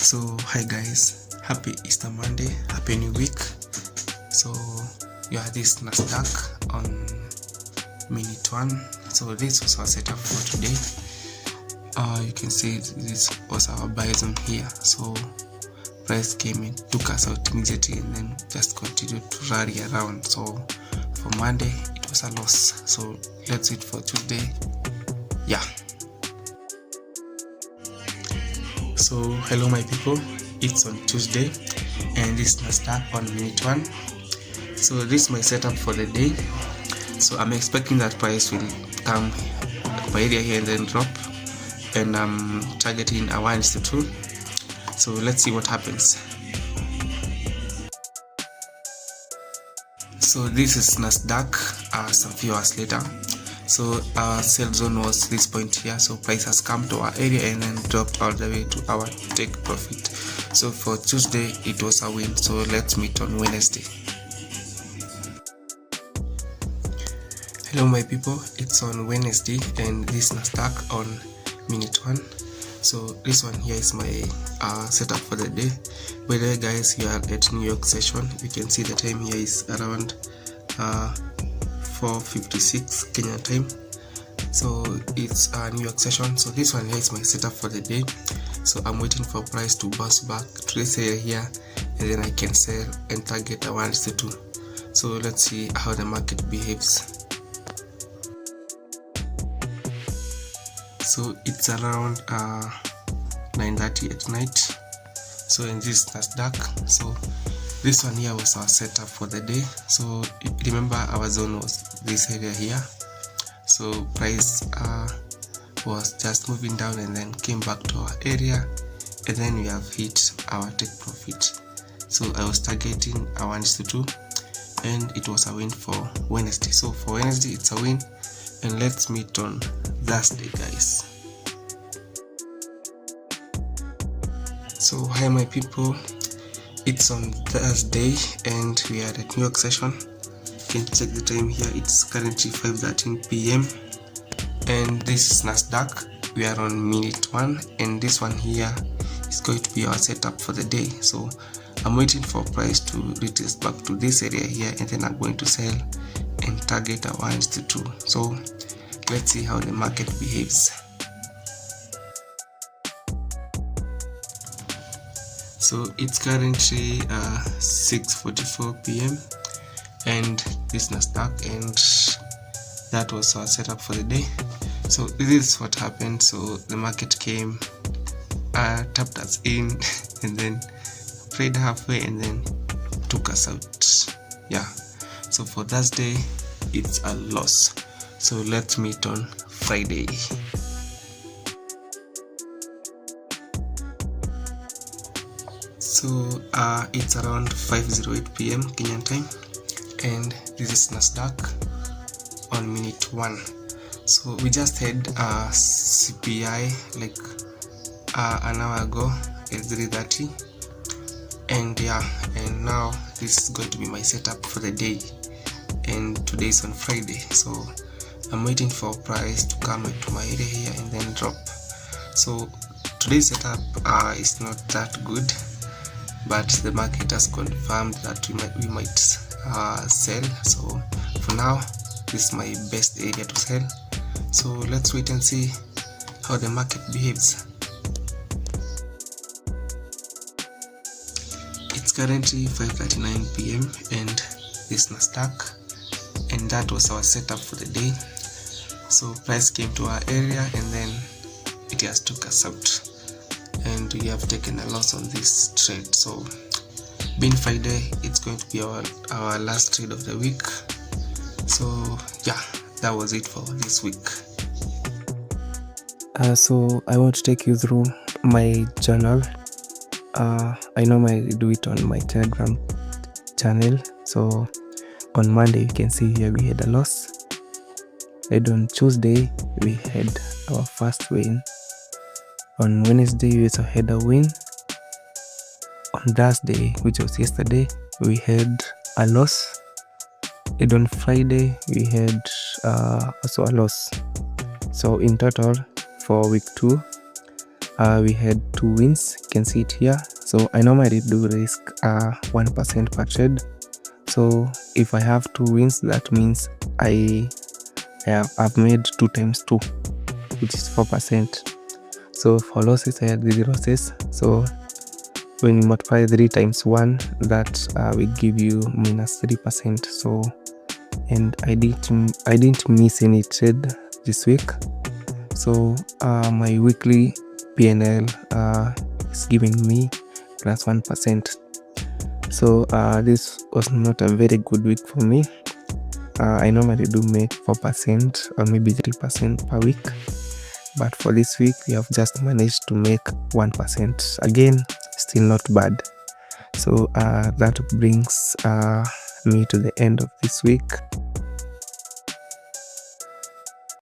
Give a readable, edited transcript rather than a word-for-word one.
So hi guys, happy Easter Monday, happy new week. So yeah, this NASDAQ on minute one. So this was our setup for today. You can see this was our buy zone here. So price came in, took us out immediately, and then just continued to rally around. So for Monday it was a loss. So let's wait for Tuesday. Yeah. So hello my people, it's on Tuesday and this NASDAQ on minute one. So this is my setup for the day. So I'm expecting that price will come by area here and then drop, and I'm targeting a 1:2. So let's see what happens. So this is NASDAQ some few hours later. So our sell zone was this point here, so price has come to our area and then dropped all the way to our take profit. So for Tuesday it was a win. So let's meet on Wednesday. Hello my people, it's on Wednesday and this NASDAQ on minute one. So this one here is my setup for the day. By the way guys, you are at New York session. You can see the time here is around 4:56 Kenya time. So it's a New York session. So this one here is my setup for the day. So I'm waiting for price to bounce back to this area here, and then I can sell and target a 1:2. So let's see how the market behaves. So it's around 9:30 at night. So in this NASDAQ, so this one here was our setup for the day. So remember our zone was this area here. So price was just moving down and then came back to our area, and then we have hit our take profit. So I was targeting a 1:2 and it was a win for Wednesday. So for Wednesday it's a win, and let's meet on Thursday guys. So hi my people, it's on Thursday and we are at New York session. You can check the time here, it's currently 5:13 p.m. and this is NASDAQ. We are on minute one, and this one here is going to be our setup for the day. So I'm waiting for price to retest back to this area here, and then I'm going to sell and target a 1:2. So let's see how the market behaves. So it's currently 6:44 p.m. and this NASDAQ, and that was our setup for the day. So this is what happened. So the market came, tapped us in and then played halfway and then took us out. Yeah, so for Thursday it's a loss. So let's meet on Friday. So it's around 5:08 p.m. Kenyan time, and this is NASDAQ on minute one. So we just had CPI like an hour ago at 3:30, and yeah, and now this is going to be my setup for the day, and today is on Friday. So I'm waiting for price to come into my area here and then drop. So today's setup is not that good, but the market has confirmed that we might sell. So for now this is my best area to sell. So let's wait and see how the market behaves. It's currently 5:39 p.m. and this NASDAQ, and that was our setup for the day. So price came to our area and then it has took us out, and we have taken a loss on this trade. So being Friday, it's going to be our last trade of the week. So yeah, that was it for this week. So I want to take you through my journal. I normally do it on my Telegram channel. So on Monday you can see here we had a loss, and on Tuesday we had our first win. On Wednesday we also had a win. On Thursday, which was yesterday, we had a loss, and on Friday we had also a loss. So in total for week 2 we had 2 wins, you can see it here. So I normally do risk 1% per trade. So if I have 2 wins, that means I've made 2 times 2, which is 4%. So for losses, I had 3 losses. So when you multiply 3 times 1, that will give you minus 3%. So, and I didn't miss any trade this week. So my weekly PNL is giving me plus 1%. So this was not a very good week for me. I normally do make 4% or maybe 3% per week, but for this week we have just managed to make 1%. Again, still not bad. So that brings me to the end of this week.